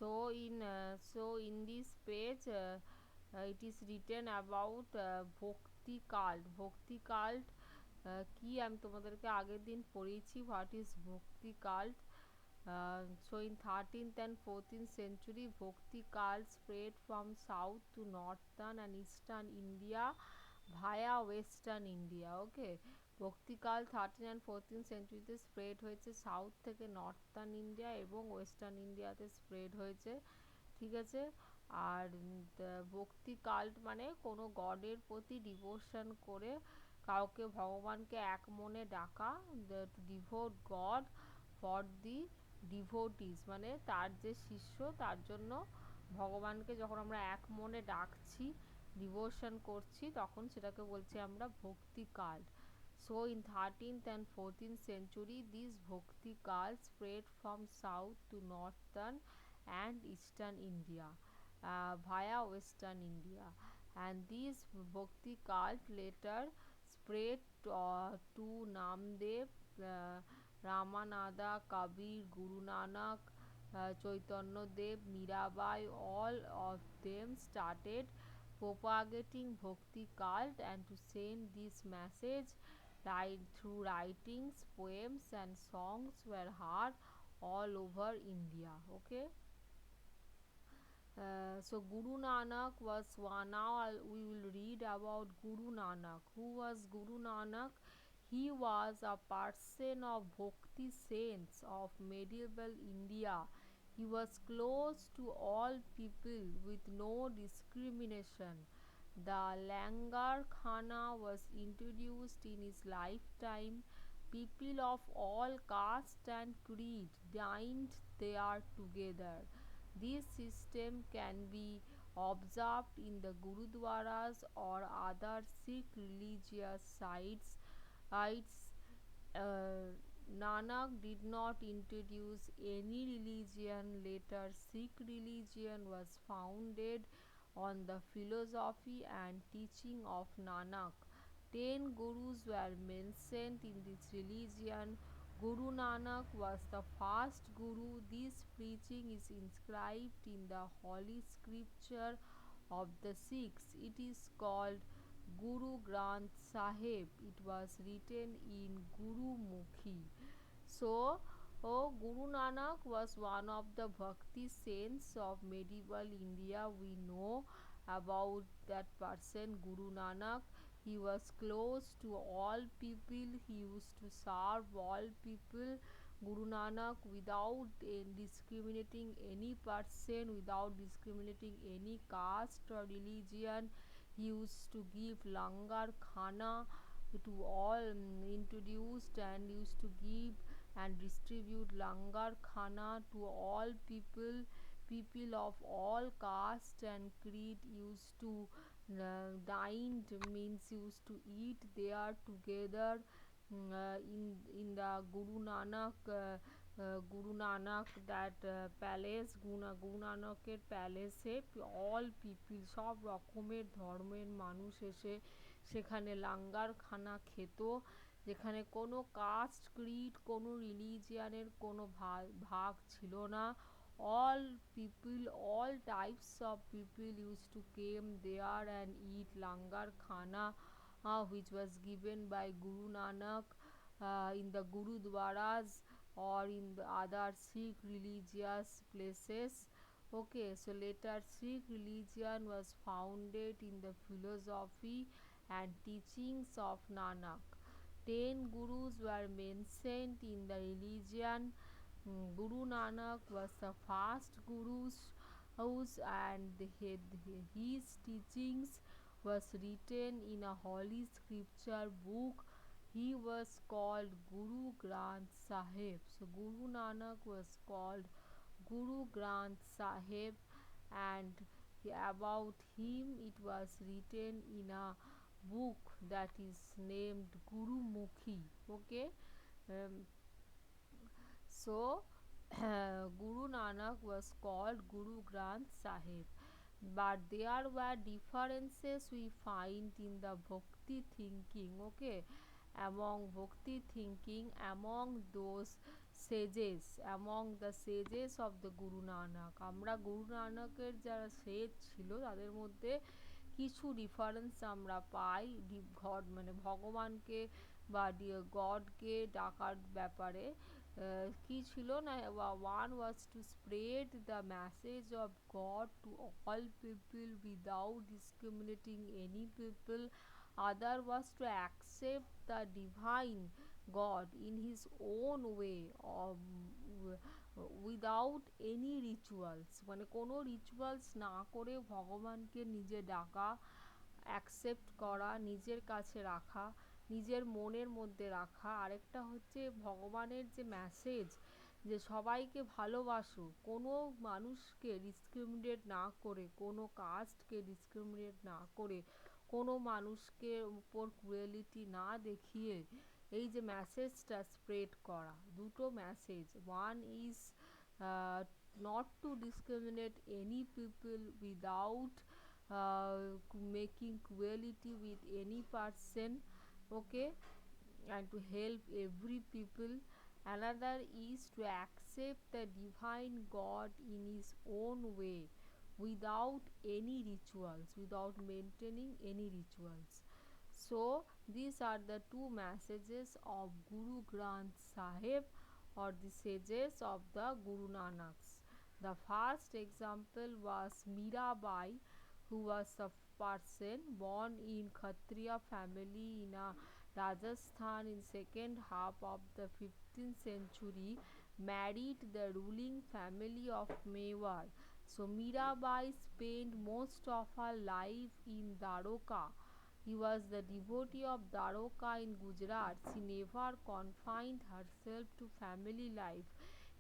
So in this page, it is written about ভক্তি cult. ভক্তি cult কি আমি তোমাদেরকে আগের দিন পড়িয়েছি, হোয়াট ইজ ভক্তি cult. So in 13th and 14th century, Bhakti cult spread from south to northern and eastern India via western India. Okay, ভক্তি কাল 13 and 14th centuryতে স্প্রেড হয়েছে সাউথ থেকে নর্থার্ন ইন্ডিয়া এবং ওয়েস্টার্ন ইন্ডিয়াতে স্প্রেড হয়েছে, ঠিক আছে। আর ভক্তি কাল্ট মানে কোনো গডের প্রতি ডিভোশন করে কাউকে, ভগবানকে এক মনে ডাকা, to devote God for the devotees, মানে তার যে শিষ্য তার জন্য ভগবানকে যখন আমরা এক মনে ডাকছি, ডিভোশন করছি, তখন সেটাকে বলছি আমরা ভক্তি cult. So in 13th and 14th century, these Bhakti cult spread from south to northern and eastern India via western India, and these Bhakti cult later spread to Namdev, Ramananda, Kabir, Guru Nanak, Chaitanya Dev, Mirabai. All of them started propagating Bhakti cult and to send this message through writings, poems and songs were heard all over India. Okay. So Guru Nanak was one. Now we will read about Guru Nanak. Who was Guru Nanak? He was a person of Bhakti saints of medieval India. He was close to all people with no discrimination. The Langar Khana was introduced in his lifetime. People of all caste and creed dined there together. This system can be observed in the Gurudwaras or other Sikh religious sites. Nanak did not introduce any religion. Later, Sikh religion was founded on the philosophy and teaching of Nanak. 10 gurus were mentioned in this religion. Guru Nanak was the first guru. This preaching is inscribed in the holy scripture of the Sikhs. It is called Guru Granth Sahib. It was written in Guru Mukhi. So, Guru Nanak was one of the Bhakti saints of medieval India. We know about that person, Guru Nanak. He was close to all people. He used to serve all people. Guru Nanak, without discriminating any person, without discriminating any caste or religion, he used to give langar khana to all, introduced and used to give and distribute langar khana to all people. People of all caste and creed used to dined, means used to eat there together in the Guru Nanak that palace, Guru Nanaker প্যালেসে all people, সব রকমের ধর্মের মানুষ এসে সেখানে লাঙ্গার খানা খেত, যেখানে কোনো কাস্ট ক্রিড, কোনো রিলিজিয়ানের কোনো ভাগ ছিল না। All people, all types of people used to came there and eat langar khana, which was given by Guru Nanak in the Gurudwaras or in the other Sikh religious places. Okay, so later Sikh religion was founded in the philosophy and teachings of Nanak. 10 gurus were mentioned in the religion. Guru Nanak was the first guru, and his teachings was written in a holy scripture book. He was called Guru Granth Sahib. So Guru Nanak was called Guru Granth Sahib, and about him it was written in a book that is named Guru Mukhi. Okay. So Guru Nanak was called Guru Granth Sahib, but there were differences we find in the Bhakti thinking. Okay, among Bhakti thinking, among those sages, among the sages of the Guru Nanak. আমরা গুরু নানকের যারা সেজ ছিল তাদের মধ্যে কিছু reference আমরা পাই god মানে ভগবানকে বা গডকে ডাকার ব্যাপারে। কি ছিল না, one was to spread the message of God to all people without discriminating any people, other was to accept the divine God in his own way, without any rituals, মানে কোনো রিচুয়ালস না করে ভগবানকে নিজে ডাকা, অ্যাকসেপ্ট করা, নিজের কাছে রাখা, নিজের মনের মধ্যে রাখা। আরেকটা হচ্ছে ভগবানের যে মেসেজ যে সবাইকে ভালোবাসো, কোনো মানুষকে ডিসক্রিমিনেট না করে, কোনো কাস্টকে ডিসক্রিমিনেট না করে, কোনো মানুষকে উপর ক্রুয়েলিটি না দেখিয়ে এই যে মেসেজটা স্প্রেড করা। দুটো message, one is not to discriminate any people without making cruelty with any person, okay, and to help every people. Another is to accept the divine God in his own way without any rituals, without maintaining any rituals. So these are the two messages of Guru Granth Sahib, or the sages of the Guru Nanaks. The first example was Mirabai, who was a person born in Kshatriya family in Rajasthan in second half of the 15th century, married the ruling family of Mewar. So Mirabai spent most of her life in Dwaroka. He was the devotee of Dwaroka in Gujarat. She never confined herself to family life.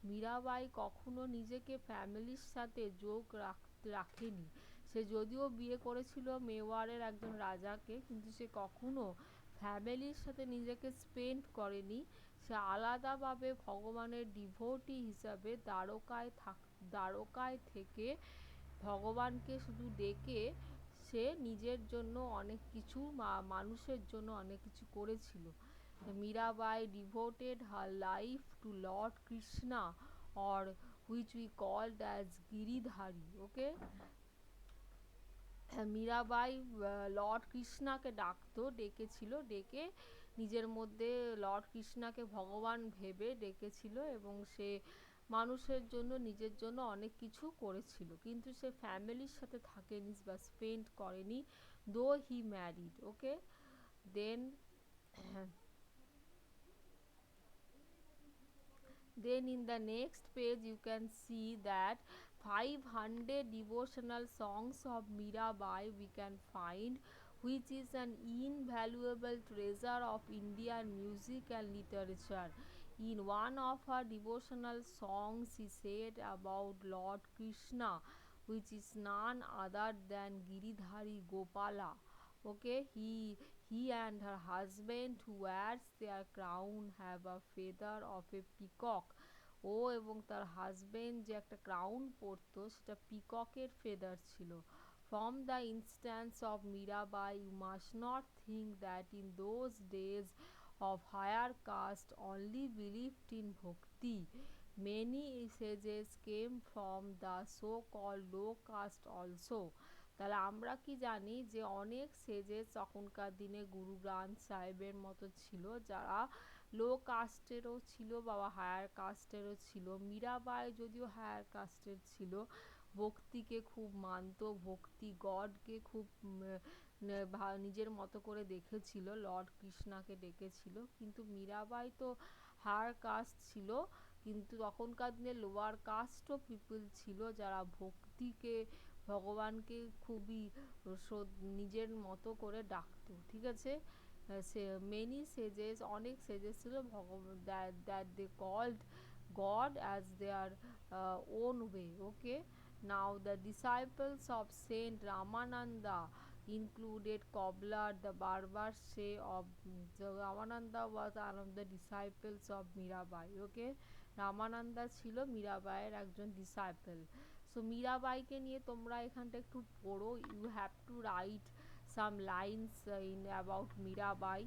Mirabai কখনো নিজেকে ফ্যামিলির সাথে যোগ রাখেনি। সে যদিও বিয়ে করেছিল মেওয়ারের একজন রাজাকে, কিন্তু সে কখনো ফ্যামিলির সাথে নিজেকে স্পেন্ড করেনি। সে আলাদাভাবে ভগবানের ডিভোটি হিসাবে দ্বারকায় থেকে ভগবানকে শুধু ডেকে সে নিজের জন্য অনেক কিছু মানুষের জন্য অনেক কিছু করেছিল। Mirabai devoted her life to Lord Krishna, or which we called as Giridhari, okay. Mirabai lord কৃষ্ণাকে ডেকেছিল, ডেকে নিজের মধ্যে লর্ড কৃষ্ণাকে ভগবান ভেবে ডেকেছিল, এবং সে মানুষের জন্য নিজের জন্য অনেক কিছু করেছিল, কিন্তু সে ফ্যামিলির সাথে থাকেনি বা স্পেন্ড করেনি, though he married, okay. Then Then in the next page you can see that 500 devotional songs of Mirabai we can find, which is an invaluable treasure of Indian music and literature. In one of her devotional songs she said about Lord Krishna, which is none other than Giridhari Gopala, okay. He and her husband who wears their crown have a feather of a peacock. ও এবং তার husband যে একটা crown পরতো সেটা পিককের feather ছিল। From the instance of Mirabai, you must not think that in those days of higher caste only believed in bhakti. Many sages came from the so-called low caste also. তাহলে আমরা কি জানি যে অনেক সেজেস তখনকার দিনে গুরু গ্রন্থ সাহেবের মতো ছিল, যারা লো কাস্টেরও ছিল বা হায়ার কাস্টেরও ছিল। মীরাবাই যদিও হায়ার কাস্টের ছিল, ভক্তিকে খুব মানত, ভক্তি গডকে খুব নিজের মতো করে দেখেছিল, লর্ড কৃষ্ণাকে ডেকেছিল, কিন্তু মীরাবাই তো হায়ার কাস্ট ছিল, কিন্তু তখনকার দিনে লোয়ার কাস্টও পিপল ছিল যারা ভক্তিকে ভগবানকে খুবই নিজের মতো করে ডাকতো, ঠিক আছে। many sages, অনেক sages ছিল that they called God as their own way, okay. Now the disciples of Saint Ramananda included Cobbler, the barber of Ramananda was one of the disciples of Mirabai, okay. রামানন্দা ছিল মীরাবাইয়ের একজন disciple. So মীরাবাইকে নিয়ে তোমরা এখানটা একটু পড়ো, you have to write some lines in about Mirabai.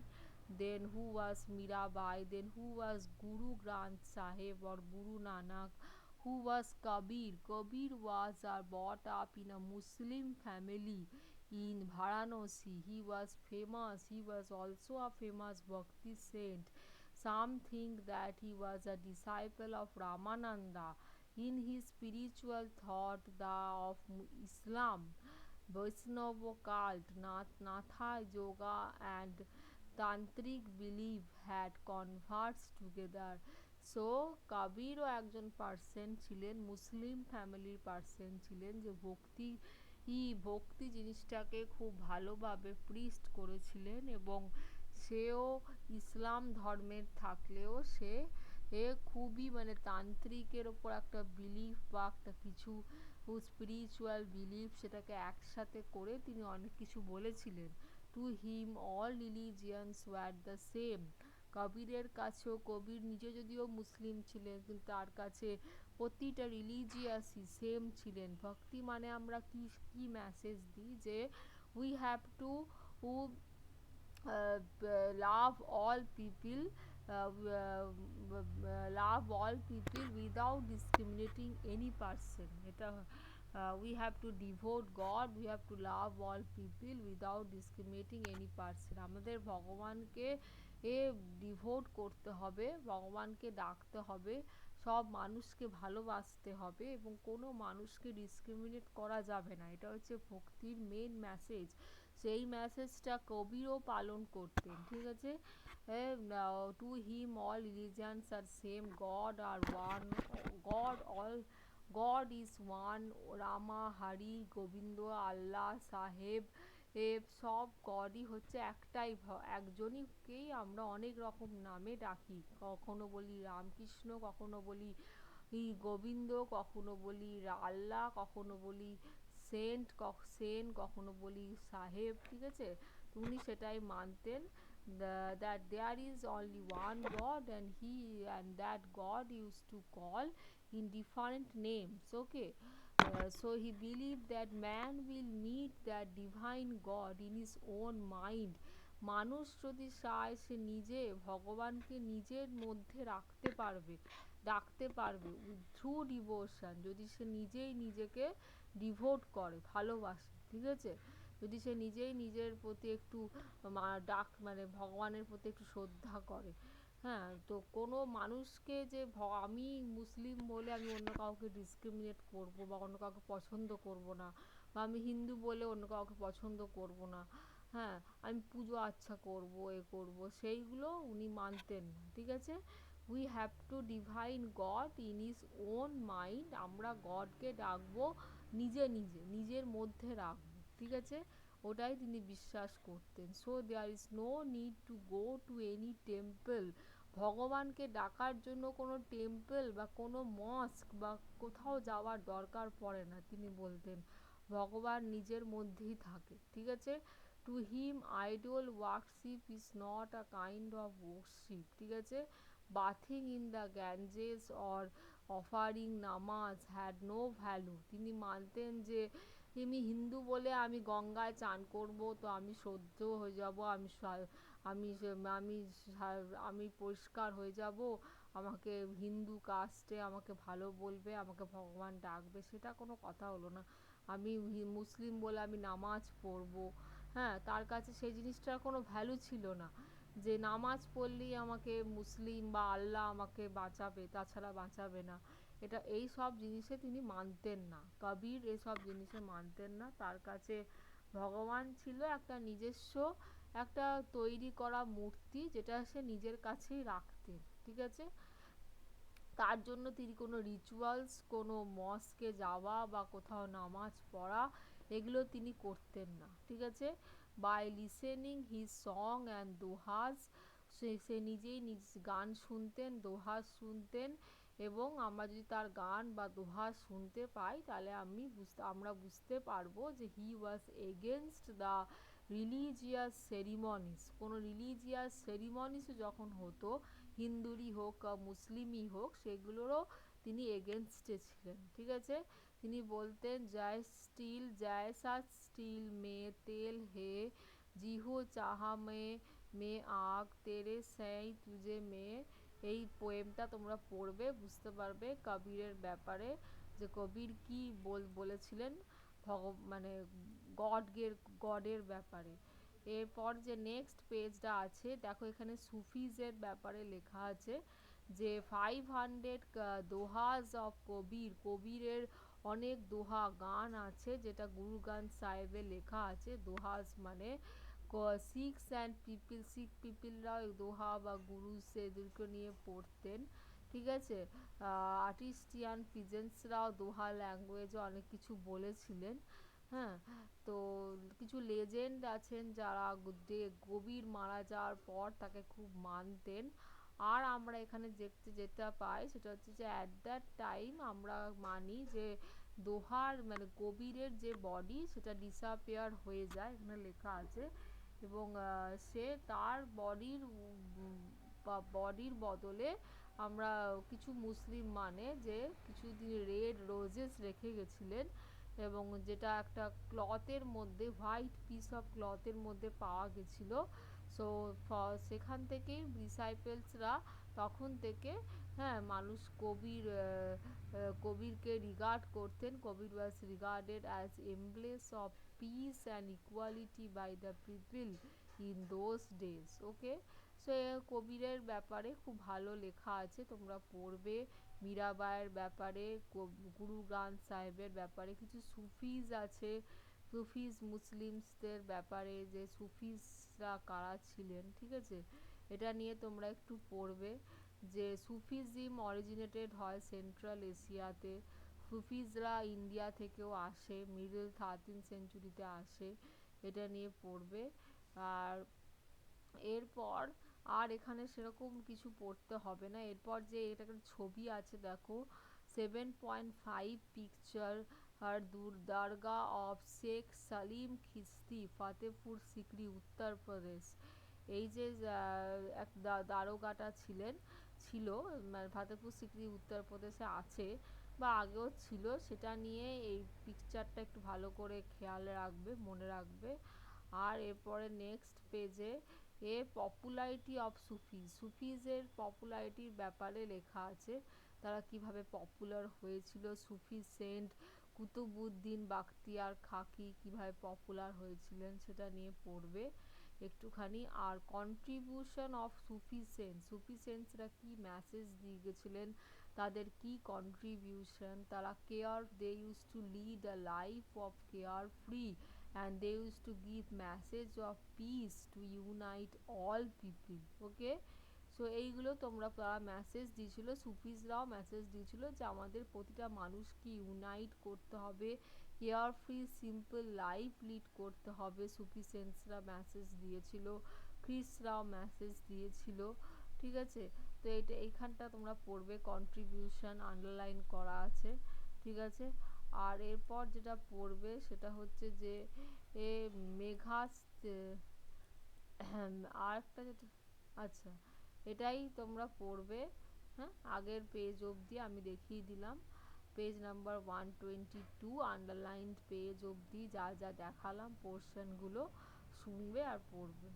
then who was Mirabai, then who was Guru Granth Sahib or Guru Nanak, who was Kabir. Kabir was brought up in a Muslim family in Varanasi. He was famous. He was also a famous Bhakti saint. Some think that he was a disciple of Ramananda. In his spiritual thought of Islam, Vaishnava cult, Natha yoga, and Tantric belief had converged together. So কবিরও একজন person ছিলেন, মুসলিম ফ্যামিলির person ছিলেন, যে ভক্তি জিনিসটাকে খুব ভালোভাবে প্রিস্ট করেছিলেন, এবং সেও ইসলাম ধর্মের থাকলেও সে খুবই মানে তান্ত্রিকের ওপর একটা বিলিফ বা একটা কিছু স্পিরিচুয়াল বিলিফ, সেটাকে একসাথে করে তিনি অনেক কিছু বলেছিলেন। To him all religions were the same. কবিরের কাছেও, কবির নিজে যদিও মুসলিম ছিলেন, কিন্তু তার কাছে প্রতিটা রিলিজিয়াসই সেম ছিলেন। ভক্তি মানে আমরা কি কি মেসেজ দিই, যে we have to love all people, love all people without discriminating any person. এটা we have to devote God, we have to love all people without discriminating any person. আমাদের ভগবানকে ডিভোট করতে হবে, ভগবানকে ডাকতে হবে, সব মানুষকে ভালোবাসতে হবে, এবং কোনো মানুষকে ডিসক্রিমিনেট করা যাবে না। এটা হচ্ছে ভক্তির মেন মেসেজ। সেই মেসেজটা কবিরও পালন করতেন, ঠিক আছে। To him all religions are same, God are one, God all, God is one, Rama, Hari, Govinda, আল্লাহ, সাহেব, সব গডই হচ্ছে একটাই, একজনইকেই আমরা অনেক রকম নামে ডাকি। কখনো বলি রামকৃষ্ণ, কখনো বলি গোবিন্দ, কখনো বলি আল্লাহ, কখনো বলি সেন্ট, কখনো বলি সাহেব, ঠিক আছে। উনি সেটাই মানতেন, that there is only one God, and that God used to call in different names, okay. So he believed that man will meet that divine God in his own mind. মানুষ যদি চায়, সে নিজে ভগবানকে নিজের মধ্যে রাখতে পারবে, ডাকতে পারবে, থ্রু ডিভোশন, যদি সে নিজেই নিজেকে ডিভোট করে, ভালোবাসে, ঠিক আছে। যদি সে নিজেই নিজের প্রতি একটু ডাক মানে ভগবানের প্রতি একটু শ্রদ্ধা করে। হ্যাঁ, তো কোনো মানুষকে যে আমি মুসলিম বলে আমি অন্য কাউকে ডিসক্রিমিনেট করব, বা অন্য কাউকে পছন্দ করব না, বা আমি হিন্দু বলে অন্য কাউকে পছন্দ করব না, হ্যাঁ, আমি পুজো আচ্ছা করব, করব, সেইগুলো উনি মানতেন না, ঠিক আছে। We have to divine god in his own mind. আমরা গডকে ডাকবো নিজে নিজে, নিজের মধ্যে রাখবো, ঠিক আছে। ওটাই তিনি বিশ্বাস করতেন। So there is no need to go to any temple. ভগবানকে ডাকার জন্য কোনো টেম্পল বা কোনো মস্ক বা কোথাও যাওয়ার দরকার পড়ে না, তিনি বলতেন। ভগবান নিজের মধ্যেই থাকে, ঠিক আছে। To him idol worship is not a kind of worship, ঠিক আছে। Bathing in the Ganges or offering নামাজ হ্যাড নো ভ্যালু। তিনি মানতেন যে আমি হিন্দু বলে আমি গঙ্গায় চান করব, তো আমি শুদ্ধ হয়ে যাব, আমি আমি আমি পরিষ্কার হয়ে যাব, আমাকে হিন্দু কাস্টে আমাকে ভালো বলবে, আমাকে ভগবান ডাকবে, সেটা কোনো কথা হলো না। আমি মুসলিম বলে আমি নামাজ পড়বো, হ্যাঁ, তার কাছে সেই জিনিসটার কোনো ভ্যালু ছিল না, যে নামাজ পড়লেই আমাকে মুসলিম বা আল্লাহ আমাকে বাঁচাবে, তাছাড়া বাঁচাবে না। এই সব জিনিসে তিনি মানতেন না, কবির এসব জিনিসে মানতেন না। তার কাছে ভগবান ছিল একটা নিজস্ব, একটা তৈরি করা মূর্তি, যেটা সে নিজের কাছেই রাখতেন, ঠিক আছে। তার জন্য তিনি কোনো রিচুয়ালস, কোনো মস্কে যাওয়া বা কোথাও নামাজ পড়া, এগুলো তিনি করতেন না, ঠিক আছে। By listening his song and dohas, সে নিজেই গান শুনতেন, দোহাজ শুনতেন, এবং আমরা যদি তার গান বা দোহাজ শুনতে পাই, তাহলে আমরা বুঝতে পারবো যে হি ওয়াজ এগেনস্ট দ্য রিলিজিয়াস সেরিমনিস। কোনো রিলিজিয়াস সেরিমনিসও যখন হতো, হিন্দুরই হোক মুসলিমই হোক, সেগুলোরও তিনি এগেনস্টে ছিলেন, ঠিক আছে। তিনি বলতেন জয়সা স্টিল মে তেল হে, জিহো চাহা মে মে আগ তেরে সেই তুজে মে, এই পোয়েমটা তোমরা পড়বে, বুঝতে পারবে কবিরের ব্যাপারে, যে কবির কি বলেছিলেন মানে গডের ব্যাপারে। এরপর যে নেক্সট পেজটা আছে দেখো, এখানে সুফিজের ব্যাপারে লেখা আছে যে 500 দোহাজ অফ কবির, কবিরের অনেক দোহা গান আছে যেটা গুরু গ্রন্থ সাহেবে লেখা আছে। দোহাজ মানে শিখস অ্যান্ড পিপিল, শিখ পিপিলরাও দোহা বা গুরু সেদেরকে নিয়ে পড়তেন, ঠিক আছে। আর্টিস্টিয়ান পিজেন্টসরাও দোহা ল্যাঙ্গুয়েজে অনেক কিছু বলেছিলেন। হ্যাঁ, তো কিছু লেজেন্ড আছেন যারা কবির মারা যাওয়ার পর তাকে খুব মানতেন। আর আমরা এখানে দেখতে যেটা পাই সেটা হচ্ছে যে অ্যাট দ্যাট টাইম আমরা মানি যে দোহার মানে কবিরের যে বডি সেটা ডিসঅ্যাপিয়ার হয়ে যায়, এখানে লেখা আছে। এবং সে তার বডির বদলে আমরা কিছু মুসলিম মানে যে কিছুদিন রেড রোজেস রেখে গেছিলেন, এবং যেটা একটা ক্লথের মধ্যে, হোয়াইট পিস অফ ক্লথের মধ্যে পাওয়া গেছিল। সো সেখান থেকেই ডিসাইপেলসরা তখন থেকে, হ্যাঁ, মানুষ কবিরকে রিগার্ড করতেন। Kabir was regarded as emblems of peace and equality by the people in those days. Okay, so কবিরের ব্যাপারে খুব ভালো লেখা আছে, তোমরা পড়বে। মীরাবাইয়ের ব্যাপারে, গুরু গ্রন্থ সাহেবের ব্যাপারে, কিছু সুফিজ আছে, সুফিজ মুসলিমসদের ব্যাপারে, যে সুফিজরা কারা ছিলেন, ঠিক আছে, এটা নিয়ে তোমরা একটু পড়বে। যে সুফিজম অরিজিনেটেড হয় সেন্ট্রাল এশিয়াতে, সুফিজরা ইন্ডিয়া থেকেও আসে, মিডল 13th সেঞ্চুরিতে আসে, এটা নিয়ে পড়বে। আর এরপর আর এখানে সেরকম কিছু পড়তে হবে না। এরপর যে এটা ছবি আছে দেখো, 7.5 পিকচার আর দরগা অফ শেখ সালিম খিস্তি, ফতেহপুর সিকরি, উত্তরপ্রদেশ। এই যে এক দারোগাটা ছিল মানে ফতেহপুর সিকরি উত্তরপ্রদেশে আছে বা আগেও ছিল, সেটা নিয়ে এই পিকচারটা একটু ভালো করে খেয়াল রাখবে, মনে রাখবে। আর এরপরে নেক্সট পেজে পপুলারিটি অফ সুফিজের পপুলারিটির ব্যাপারে লেখা আছে, তারা কিভাবে পপুলার হয়েছিল। সুফি সেন্ট কুতুবউদ্দিন বাখতিয়ার খাকি কিভাবে পপুলার হয়েছিলেন সেটা নিয়ে পড়বে একটুখানি। আর কন্ট্রিবিউশন অফ সুফি সেন্টসরা কি মেসেজ দিয়ে গেছিলেন, তাদের কি কন্ট্রিবিউশন, তারা they use to lead a life of care free and they used to give message of peace to unite all people. Okay, so এইগুলো তোমরা মেসেজ দিয়েছিল, সুফিজরাও মেসেজ দিয়েছিল যে আমাদের প্রতিটা মানুষকে ইউনাইট করতে হবে, care free simple life lead করতে হবে, সুফি সেন্সরা মেসেজ দিয়েছিল, খ্রিস্টরাও মেসেজ দিয়েছিল, ঠিক আছে। তো এইখানটা তোমরা পড়বে, কন্ট্রিবিউশন আন্ডারলাইন করা আছে, ঠিক আছে। আর এরপর যেটা পড়বে সেটা হচ্ছে যে মেঘাস, আর একটা যেটা, আচ্ছা, এটাই তোমরা পড়বে। হ্যাঁ, আগের পেজ অবধি আমি দেখিয়ে দিলাম, পেজ নাম্বার 122 আন্ডারলাইনড পেজ অবধি যা যা দেখালাম পোর্শনগুলো শুনবে আর পড়বে।